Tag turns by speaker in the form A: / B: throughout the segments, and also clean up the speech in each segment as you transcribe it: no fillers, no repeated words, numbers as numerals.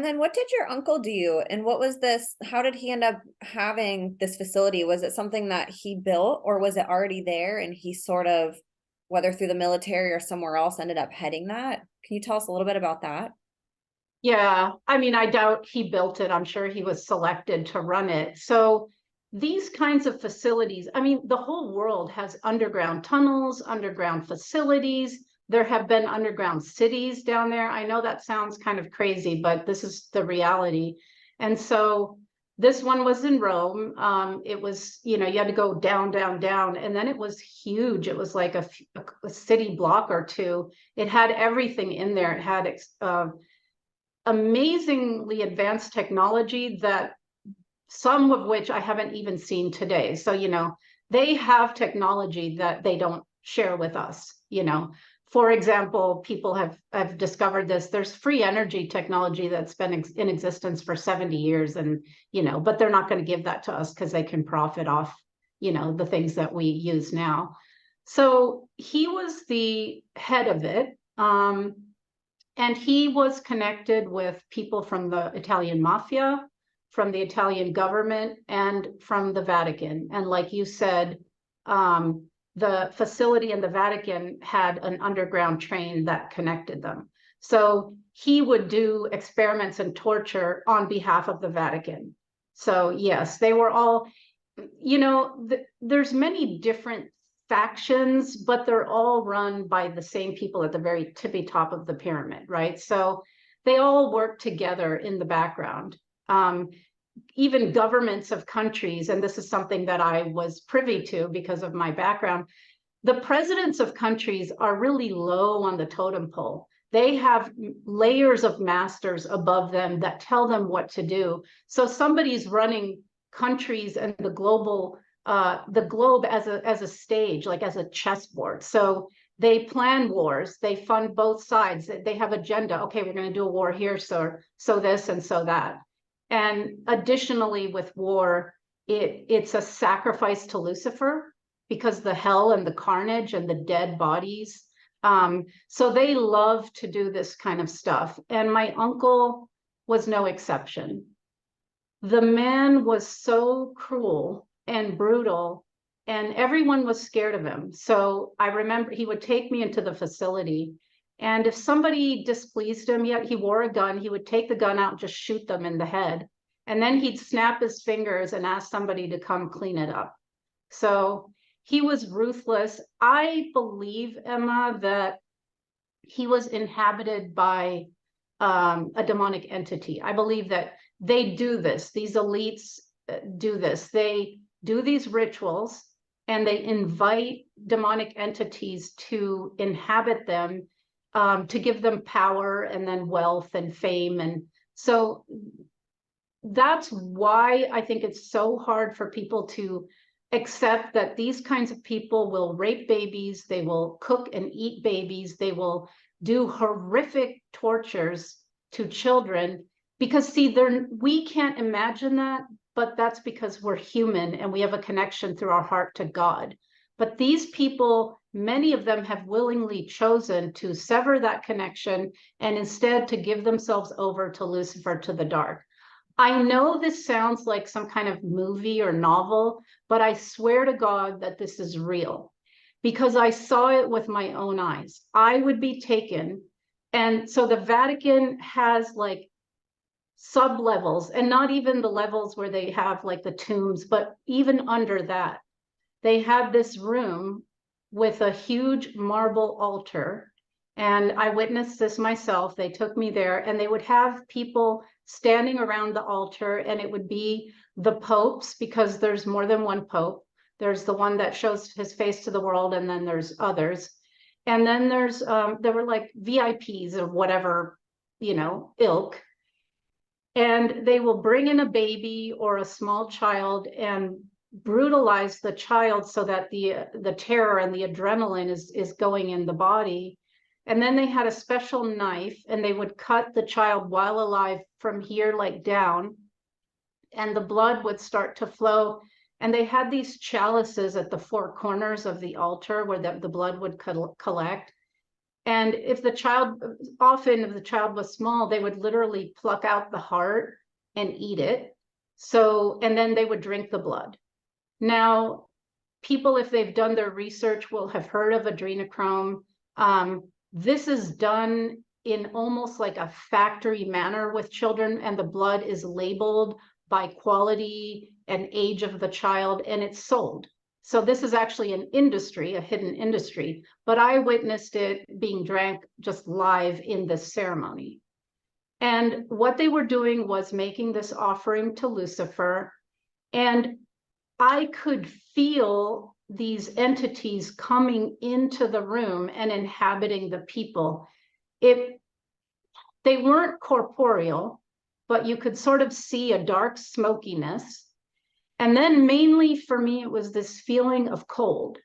A: then what did your uncle do? And what was this? How did he end up having this facility? Was it something that he built or was it already there and he sort of, whether through the military or somewhere else, ended up heading that? Can you tell us a little bit about that?
B: Yeah, I mean, I doubt he built it. I'm sure he was selected to run it. So these kinds of facilities, I mean, the whole world has underground tunnels, underground facilities. There have been underground cities down there. I know that sounds kind of crazy, but this is the reality. And so this one was in Rome. It was, you know, you had to go down, down, down, and then it was huge. It was like a city block or two. It had everything in there. It had amazingly advanced technology that some of which I haven't even seen today. So, you know, they have technology that they don't share with us, you know. For example, people have discovered this. There's free energy technology that's been in existence for 70 years and, you know, but they're not going to give that to us because they can profit off, you know, the things that we use now. So he was the head of it. And he was connected with people from the Italian mafia, from the Italian government, and from the Vatican. And like you said, the facility in the Vatican had an underground train that connected them. So he would do experiments and torture on behalf of the Vatican. So yes, they were all, you know, there's many different factions, but they're all run by the same people at the very tippy top of the pyramid, right? So they all work together in the background. Even governments of countries, and this is something that I was privy to because of my background, the presidents of countries are really low on the totem pole. They have layers of masters above them that tell them what to do. So somebody's running countries and the globe as a stage, like as a chessboard. So they plan wars, they fund both sides, they have agenda. Okay, we're going to do a war here, so this and so that. And additionally, with war, it's a sacrifice to Lucifer because the hell and the carnage and the dead bodies. So they love to do this kind of stuff. And my uncle was no exception. The man was so cruel and brutal, and everyone was scared of him. So I remember he would take me into the facility, and if somebody displeased him, yet he wore a gun, he would take the gun out and just shoot them in the head. And then he'd snap his fingers and ask somebody to come clean it up. So he was ruthless. I believe, Emma, that he was inhabited by a demonic entity. I believe that they do this. These elites do this. They do these rituals and they invite demonic entities to inhabit them, to give them power and then wealth and fame. And so that's why I think it's so hard for people to accept that these kinds of people will rape babies, they will cook and eat babies, they will do horrific tortures to children, because see, we can't imagine that, but that's because we're human and we have a connection through our heart to God. But these people, many of them have willingly chosen to sever that connection and instead to give themselves over to Lucifer, to the dark. I know this sounds like some kind of movie or novel, but I swear to God that this is real because I saw it with my own eyes. I would be taken. And so the Vatican has like sub-levels, and not even the levels where they have like the tombs, but even under that, they had this room with a huge marble altar. And I witnessed this myself. They took me there and they would have people standing around the altar, and it would be the popes, because there's more than one pope. There's the one that shows his face to the world, and then there's others. And then there were like VIPs of whatever, you know, ilk. And they will bring in a baby or a small child and brutalize the child so that the terror and the adrenaline is going in the body. And then they had a special knife and they would cut the child while alive from here, like down, and the blood would start to flow. And they had these chalices at the four corners of the altar where the blood would collect. And if the child was small, they would literally pluck out the heart and eat it. So, and then they would drink the blood. Now, people, if they've done their research, will have heard of adrenochrome. This is done in almost like a factory manner with children, and the blood is labeled by quality and age of the child, and it's sold. So this is actually an industry, a hidden industry, but I witnessed it being drank just live in this ceremony. And what they were doing was making this offering to Lucifer, and I could feel these entities coming into the room and inhabiting the people. They weren't corporeal, but you could sort of see a dark smokiness. And then mainly for me, it was this feeling of cold.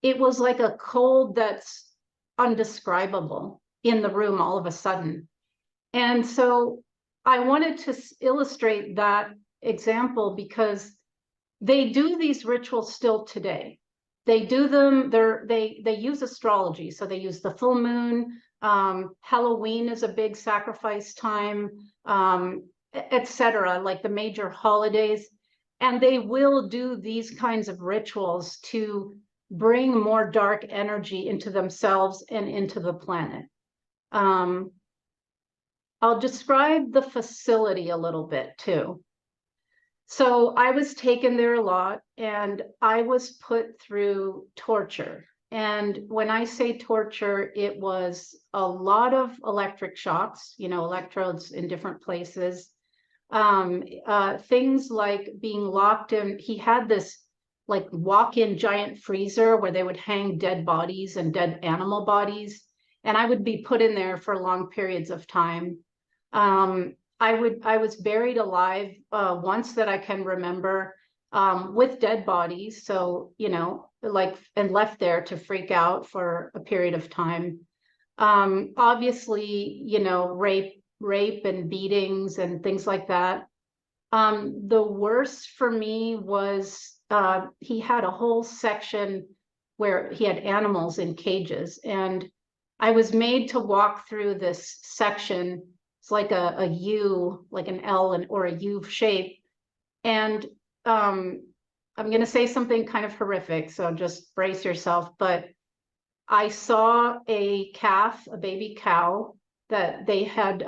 B: It was like a cold that's undescribable in the room all of a sudden. And so I wanted to illustrate that example because they do these rituals still today. They do them, they use astrology. So they use the full moon. Halloween is a big sacrifice time, etc., like the major holidays. And they will do these kinds of rituals to bring more dark energy into themselves and into the planet. I'll describe the facility a little bit too. So I was taken there a lot, and I was put through torture. And when I say torture, it was a lot of electric shocks, electrodes in different places. Things like being locked in. He had this like walk-in giant freezer where they would hang dead bodies and dead animal bodies. And I would be put in there for long periods of time. I was buried alive once that I can remember, with dead bodies. So, and left there to freak out for a period of time. Obviously, rape and beatings and things like that. The worst for me was he had a whole section where he had animals in cages, and I was made to walk through this section. It's like a U, like an L or a U shape. And I'm going to say something kind of horrific, so just brace yourself. But I saw a calf, a baby cow, that they had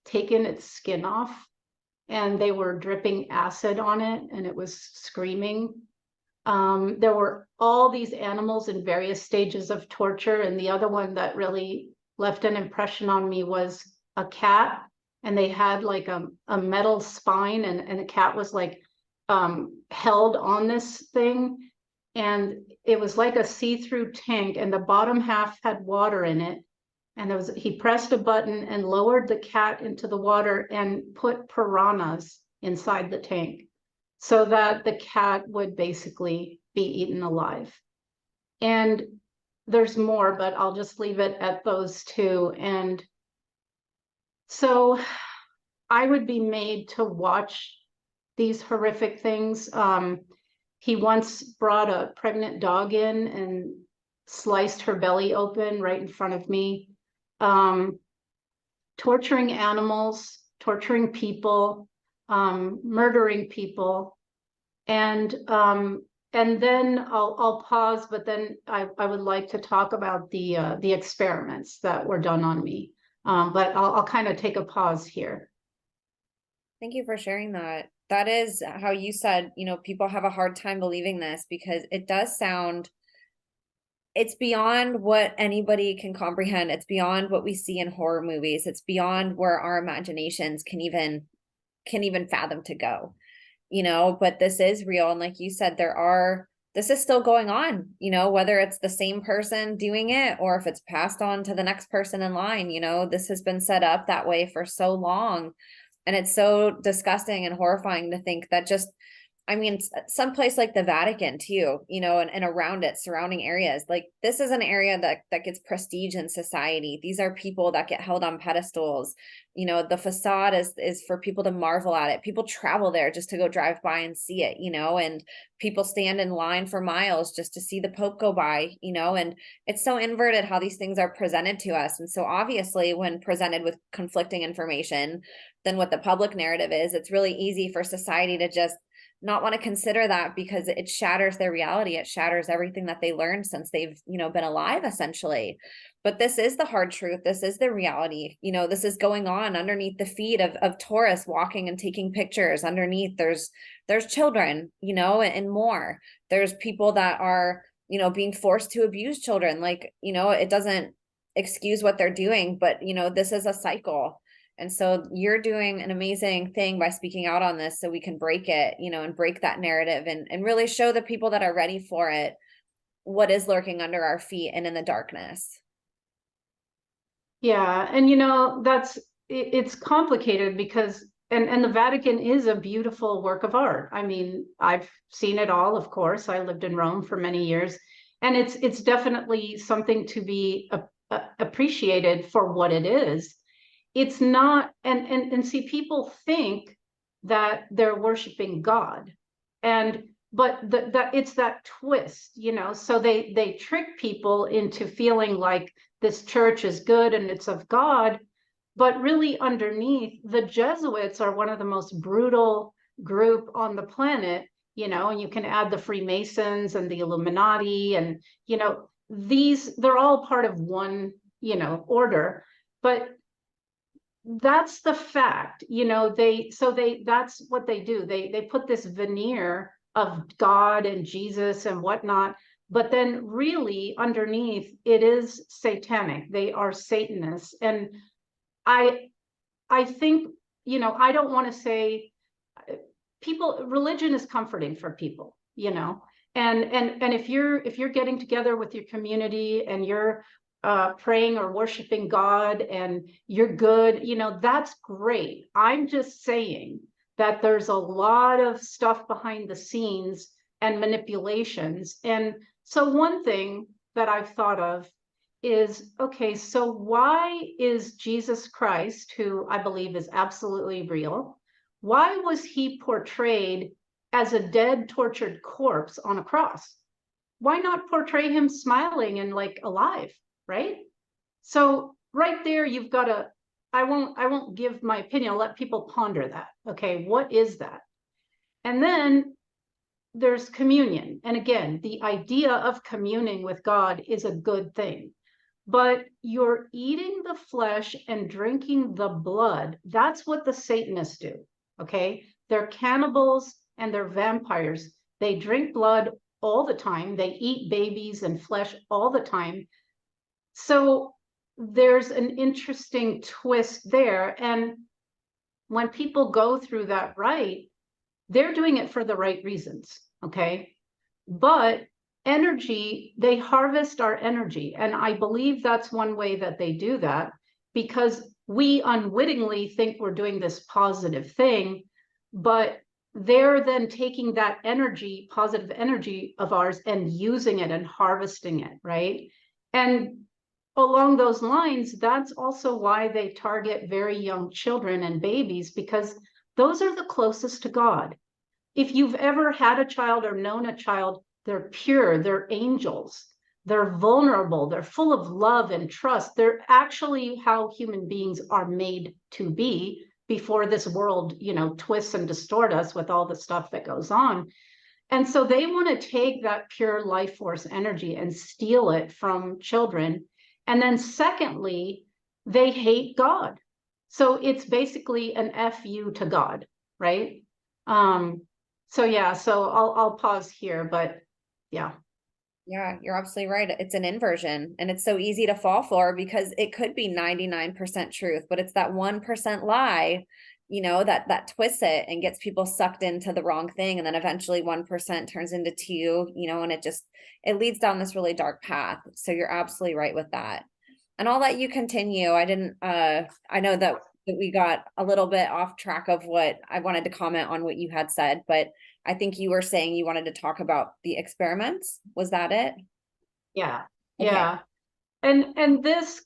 B: taken its skin off, and they were dripping acid on it, and it was screaming. There were all these animals in various stages of torture. And the other one that really left an impression on me was a cat, and they had like a metal spine, and the cat was like held on this thing, and it was like a see-through tank, and the bottom half had water in it, and he pressed a button and lowered the cat into the water and put piranhas inside the tank so that the cat would basically be eaten alive. And there's more, but I'll just leave it at those two. And so I would be made to watch these horrific things. He once brought a pregnant dog in and sliced her belly open right in front of me. Torturing animals, torturing people, murdering people. And then I'll pause, but then I would like to talk about the experiments that were done on me. But I'll kind of take a pause here.
A: Thank you for sharing that. That is how you said, people have a hard time believing this because it does sound, it's beyond what anybody can comprehend. It's beyond what we see in horror movies. It's beyond where our imaginations can even fathom to go, but this is real. And like you said, this is still going on, whether it's the same person doing it or if it's passed on to the next person in line, this has been set up that way for so long. And it's so disgusting and horrifying to think that just I mean, someplace like the Vatican too, and around it, surrounding areas. Like this is an area that gets prestige in society. These are people that get held on pedestals. The facade is for people to marvel at it. People travel there just to go drive by and see it, and people stand in line for miles just to see the Pope go by, and it's so inverted how these things are presented to us. And so obviously when presented with conflicting information than what the public narrative is, it's really easy for society to just not want to consider that because it shatters their reality. It shatters everything that they learned since they've, been alive, essentially. But this is the hard truth. This is the reality. This is going on underneath the feet of tourists walking and taking pictures. Underneath there's children, and more. There's people that are, being forced to abuse children. Like, it doesn't excuse what they're doing, but this is a cycle. And so you're doing an amazing thing by speaking out on this so we can break it, and break that narrative and really show the people that are ready for it what is lurking under our feet and in the darkness.
B: Yeah. And it's complicated because and the Vatican is a beautiful work of art. I mean, I've seen it all, of course. I lived in Rome for many years, and it's definitely something to be appreciated for what it is. It's not, and see, people think that they're worshiping God, but that it's that twist, so they trick people into feeling like this church is good and it's of God, but really underneath, the Jesuits are one of the most brutal group on the planet, and you can add the Freemasons and the Illuminati, and they're all part of one order, but that's the fact. That's what they do. They put this veneer of God and Jesus and whatnot, but then really underneath it is satanic. They are Satanists. And I think, I don't want to say religion is comforting for people, and if you're getting together with your community and you're praying or worshiping God and you're good, that's great. I'm just saying that there's a lot of stuff behind the scenes and manipulations. And so one thing that I've thought of is, okay, so why is Jesus Christ, who I believe is absolutely real, why was he portrayed as a dead, tortured corpse on a cross? Why not portray him smiling and like alive? Right? So right there, you've got to, I won't give my opinion. I'll let people ponder that. Okay, what is that? And then there's communion. And again, the idea of communing with God is a good thing. But you're eating the flesh and drinking the blood. That's what the Satanists do. Okay, they're cannibals and they're vampires. They drink blood all the time. They eat babies and flesh all the time. So there's an interesting twist there. And when people go through that rite, they're doing it for the right reasons, okay? But energy, they harvest our energy. And I believe that's one way that they do that, because we unwittingly think we're doing this positive thing, but they're then taking that energy, positive energy of ours, and using it and harvesting it, right? And along those lines, that's also why they target very young children and babies, because those are the closest to God. If you've ever had a child or known a child, they're pure, they're angels, they're vulnerable, they're full of love and trust. They're actually how human beings are made to be before this world, twists and distort us with all the stuff that goes on. And so they want to take that pure life force energy and steal it from children. And then secondly, they hate God. So it's basically an FU to God, right? So yeah, so I'll pause here, but yeah.
A: Yeah, you're absolutely right. It's an inversion, and it's so easy to fall for because it could be 99% truth, but it's that 1% lie, that twists it and gets people sucked into the wrong thing. And then eventually 1% turns into 2, and it leads down this really dark path. So you're absolutely right with that. And I'll let you continue. I know that, that we got a little bit off track of what I wanted to comment on what you had said, but I think you were saying you wanted to talk about the experiments. Was that it?
B: Yeah,
A: Okay.
B: yeah. And this